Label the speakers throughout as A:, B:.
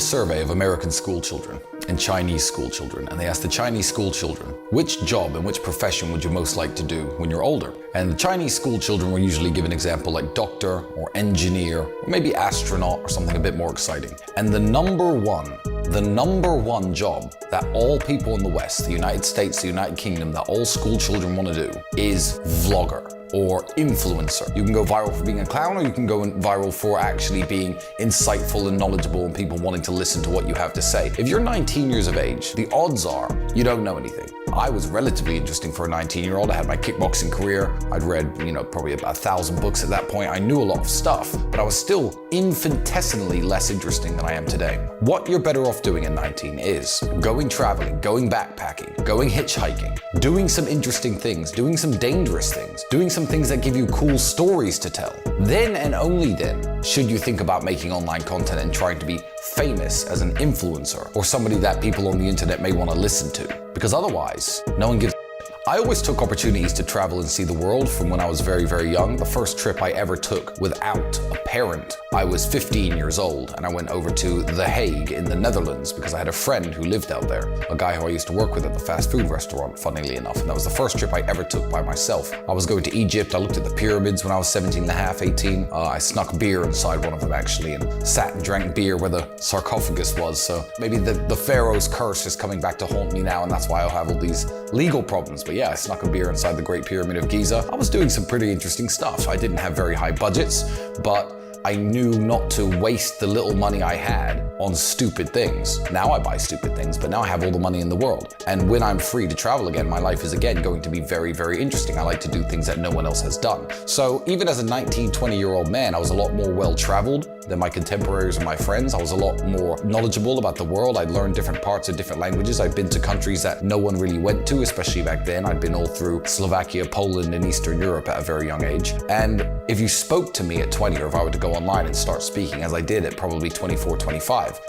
A: survey of American school children and Chinese school children, and they asked the Chinese school children, which job and which profession would you most like to do when you're older? And the Chinese school children were usually given an example like doctor or engineer or maybe astronaut or something a bit more exciting. And the number one job that all people in the West, the United States, the United Kingdom, that all school children want to do is vlogger or influencer. You can go viral for being a clown, or you can go viral for actually being insightful and knowledgeable and people wanting to listen to what you have to say. If you're 19 years of age, the odds are you don't know anything. I was relatively interesting for a 19-year-old. I had my kickboxing career. I'd read, probably about 1,000 books at that point. I knew a lot of stuff, but I was still infinitesimally less interesting than I am today. What you're better off doing at 19 is going traveling, going backpacking, going hitchhiking, doing some interesting things, doing some dangerous things, doing some things that give you cool stories to tell. Then and only then should you think about making online content and trying to be famous as an influencer or somebody that people on the internet may want to listen to. Because otherwise, no one gives a shit. I always took opportunities to travel and see the world from when I was very, very young. The first trip I ever took without a parent, I was 15 years old, and I went over to The Hague in the Netherlands because I had a friend who lived out there, a guy who I used to work with at the fast food restaurant, funnily enough, and that was the first trip I ever took by myself. I was going to Egypt. I looked at the pyramids when I was 17 and a half, 18. I snuck beer inside one of them actually and sat and drank beer where the sarcophagus was, so maybe the Pharaoh's curse is coming back to haunt me now, and that's why I'll have all these legal problems. But yeah, I snuck a beer inside the Great Pyramid of Giza. I was doing some pretty interesting stuff. I didn't have very high budgets, but I knew not to waste the little money I had on stupid things. Now I buy stupid things, but now I have all the money in the world. And when I'm free to travel again, my life is again going to be very, very interesting. I like to do things that no one else has done. So even as a 19, 20-year-old man, I was a lot more well-traveled than my contemporaries and my friends. I was a lot more knowledgeable about the world. I'd learned different parts of different languages. I'd been to countries that no one really went to, especially back then. I'd been all through Slovakia, Poland, and Eastern Europe at a very young age. And if you spoke to me at 20, or if I were to go online and start speaking, as I did at probably 24, 25,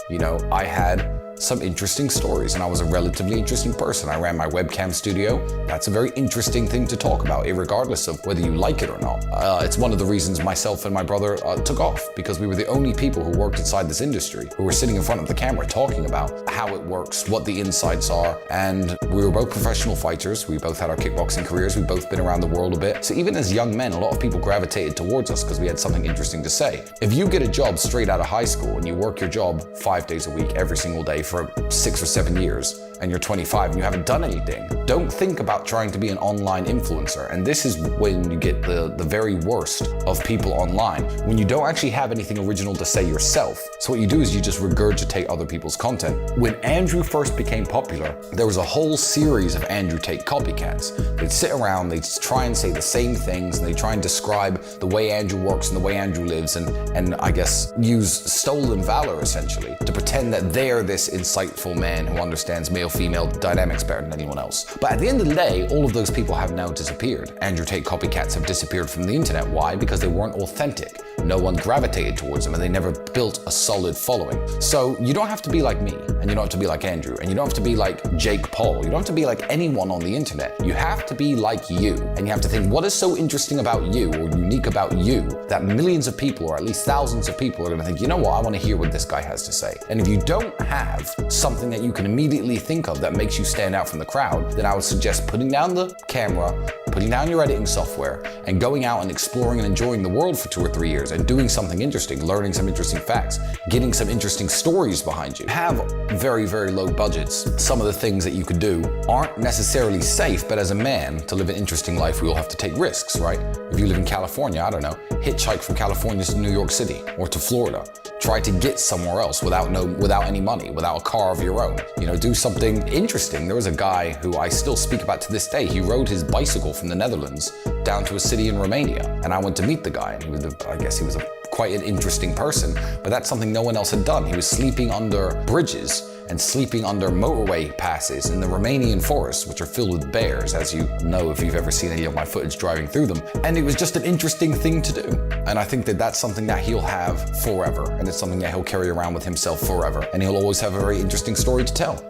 A: I had some interesting stories, and I was a relatively interesting person. I ran my webcam studio. That's a very interesting thing to talk about, irregardless of whether you like it or not. It's one of the reasons myself and my brother took off, because we were the only people who worked inside this industry, who were sitting in front of the camera talking about how it works, what the insights are, and we were both professional fighters. We both had our kickboxing careers. We've both been around the world a bit. So even as young men, a lot of people gravitated towards us because we had something interesting to say. If you get a job straight out of high school and you work your job 5 days a week, every single day for 6 or 7 years, and you're 25 and you haven't done anything, don't think about trying to be an online influencer. And this is when you get the very worst of people online, when you don't actually have anything original to say yourself. So what you do is you just regurgitate other people's content. When Andrew first became popular, there was a whole series of Andrew Tate copycats. They'd sit around, they'd try and say the same things, and they try and describe the way Andrew works and the way Andrew lives, and I guess use stolen valor essentially to pretend that they're this insightful man who understands male-female dynamics better than anyone else. But at the end of the day, all of those people have now disappeared. Andrew Tate copycats have disappeared from the internet. Why? Because they weren't authentic. No one gravitated towards them, and they never built a solid following. So you don't have to be like me, and you don't have to be like Andrew, and you don't have to be like Jake Paul. You don't have to be like anyone on the internet. You have to be like you, and you have to think, what is so interesting about you or unique about you that millions of people, or at least thousands of people, are going to think, you know what, I want to hear what this guy has to say. And if you don't have something that you can immediately think of that makes you stand out from the crowd, then I would suggest putting down the camera, putting down your editing software, and going out and exploring and enjoying the world for 2 or 3 years and doing something interesting, learning some interesting facts, getting some interesting stories behind you. Have very, very low budgets. Some of the things that you could do aren't necessarily safe, but as a man, to live an interesting life, we all have to take risks, right? If you live in California, I don't know, hitchhike from California to New York City or to Florida. Try to get somewhere else without any money, without a car of your own. Do something interesting. There was a guy who I still speak about to this day. He rode his bicycle from the Netherlands down to a city in Romania, and I went to meet the guy, and I guess he was quite an interesting person, but that's something no one else had done. He was sleeping under bridges and sleeping under motorway passes in the Romanian forests, which are filled with bears, as you know if you've ever seen any of my footage driving through them. And it was just an interesting thing to do. And I think that that's something that he'll have forever, and it's something that he'll carry around with himself forever. And he'll always have a very interesting story to tell,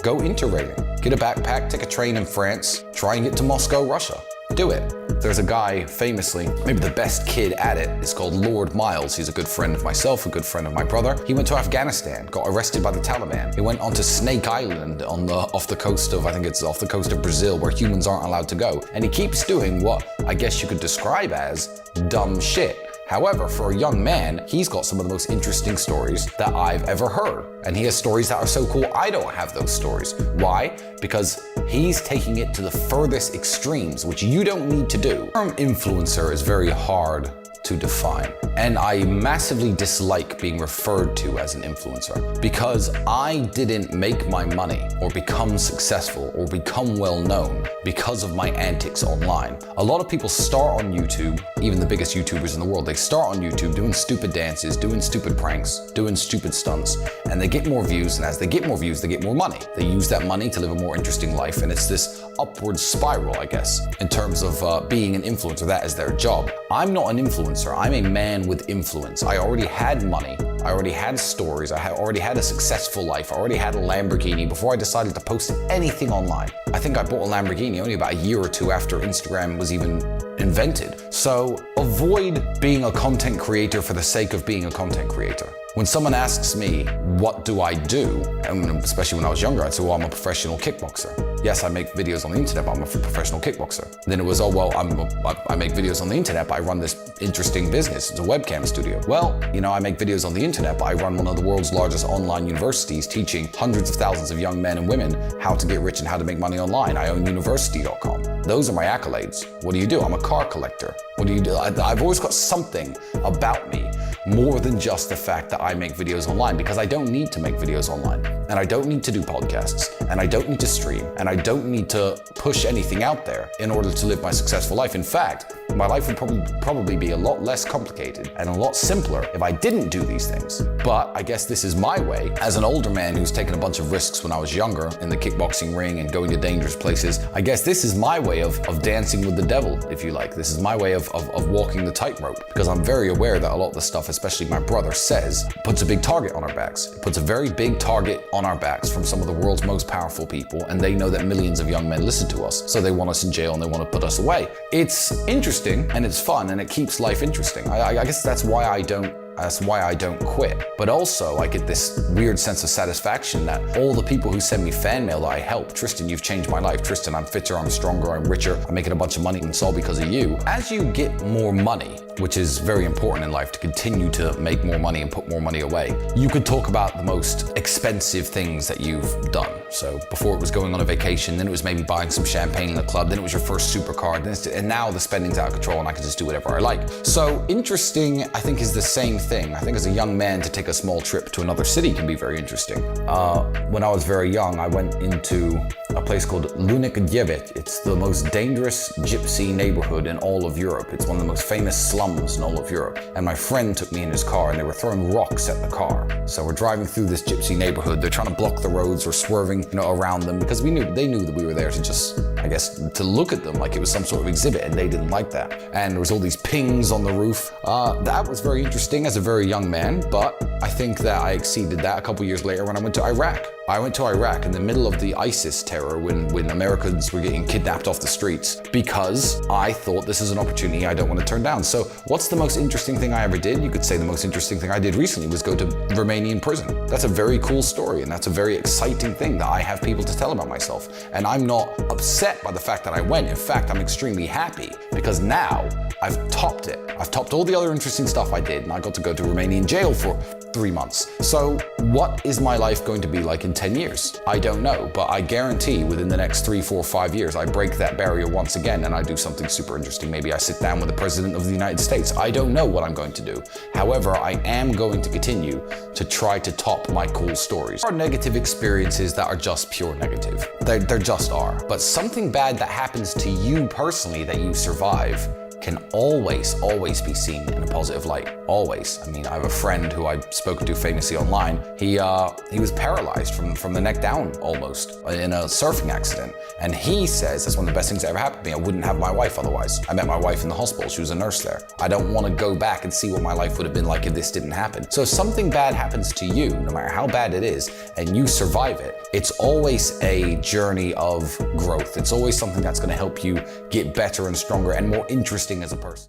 A: Go interrating. Get a backpack, take a train in France, try and get to Moscow, Russia. Do it. There's a guy famously, maybe the best kid at it, is called Lord Miles. He's a good friend of myself, a good friend of my brother. He went to Afghanistan, got arrested by the Taliban. He went onto Snake Island off the coast of, I think it's off the coast of Brazil, where humans aren't allowed to go. And he keeps doing what I guess you could describe as dumb shit. However, for a young man, he's got some of the most interesting stories that I've ever heard. And he has stories that are so cool, I don't have those stories. Why? Because he's taking it to the furthest extremes, which you don't need to do. The term influencer is very hard to define. And I massively dislike being referred to as an influencer because I didn't make my money or become successful or become well known because of my antics online. A lot of people start on YouTube, even the biggest YouTubers in the world, they start on YouTube doing stupid dances, doing stupid pranks, doing stupid stunts, and they get more views, and as they get more views, they get more money. They use that money to live a more interesting life, and it's this upward spiral, I guess, in terms of being an influencer. That is their job. I'm not an influencer. I'm a man with influence. I already had money. I already had stories. I already had a successful life. I already had a Lamborghini before I decided to post anything online. I think I bought a Lamborghini only about a year or two after Instagram was even invented. So avoid being a content creator for the sake of being a content creator. When someone asks me, what do I do? And especially when I was younger, I'd say, well, I'm a professional kickboxer. Yes, I make videos on the internet, but I'm a professional kickboxer. Then it was, oh, well, I make videos on the internet, but I run this interesting business. It's a webcam studio. Well, you know, I make videos on the internet, but I run one of the world's largest online universities teaching hundreds of thousands of young men and women how to get rich and how to make money online. I own university.com. Those are my accolades. What do? I'm a car collector. What do you do? I've always got something about me more than just the fact that I make videos online, because I don't need to make videos online, and I don't need to do podcasts, and I don't need to stream, and I don't need to push anything out there in order to live my successful life. In fact, my life would probably be a lot less complicated and a lot simpler if I didn't do these things. But I guess this is my way, as an older man who's taken a bunch of risks when I was younger in the kickboxing ring and going to dangerous places. I guess this is my way of dancing with the devil, if you like. This is my way of walking the tightrope, because I'm very aware that a lot of the stuff, especially my brother says, puts a big target on our backs. It puts a very big target on our backs from some of the world's most powerful people, and they know that millions of young men listen to us, so they want us in jail and they want to put us away. It's interesting and it's fun and it keeps life interesting. I guess that's why I don't quit. But also I get this weird sense of satisfaction that all the people who send me fan mail that I help, Tristan, you've changed my life. Tristan, I'm fitter, I'm stronger, I'm richer, I'm making a bunch of money, and it's all because of you. As you get more money, which is very important in life, to continue to make more money and put more money away, you could talk about the most expensive things that you've done. So before it was going on a vacation, then it was maybe buying some champagne in the club, then it was your first supercar, and now the spending's out of control and I can just do whatever I like. So interesting, I think, is the same thing. I think as a young man, to take a small trip to another city can be very interesting. When I was very young, I went into a place called Lunik Dziewic. It's the most dangerous gypsy neighborhood in all of Europe. It's one of the most famous slums in all of Europe. And my friend took me in his car and they were throwing rocks at the car. So we're driving through this gypsy neighborhood. They're trying to block the roads or swerving, around them, because they knew that we were there to just, I guess, to look at them like it was some sort of exhibit, and they didn't like that. And there was all these pings on the roof. That was very interesting as a very young man, but I think that I exceeded that a couple years later when I went to Iraq. I went to Iraq in the middle of the ISIS terror when Americans were getting kidnapped off the streets, because I thought this is an opportunity I don't want to turn down. So what's the most interesting thing I ever did? You could say the most interesting thing I did recently was go to Romanian prison. That's a very cool story, and that's a very exciting thing that I have people to tell about myself. And I'm not upset by the fact that I went. In fact, I'm extremely happy, because now I've topped it. I've topped all the other interesting stuff I did, and I got to go to Romanian jail for 3 months. So what is my life going to be like in 10 years? I don't know, but I guarantee within the next 3, 4, 5 years, I break that barrier once again and I do something super interesting. Maybe I sit down with the President of the United States. I don't know what I'm going to do. However, I am going to continue to try to top my cool stories. There are negative experiences that are just pure negative. There just are. But something bad that happens to you personally that you survive can always be seen in a positive light. Always. I mean, I have a friend who I've spoken to famously online. He was paralyzed from the neck down almost in a surfing accident. And he says that's one of the best things that ever happened to me. I wouldn't have my wife otherwise. I met my wife in the hospital. She was a nurse there. I don't want to go back and see what my life would have been like if this didn't happen. So if something bad happens to you, no matter how bad it is, and you survive it, it's always a journey of growth. It's always something that's going to help you get better and stronger and more interesting as a person.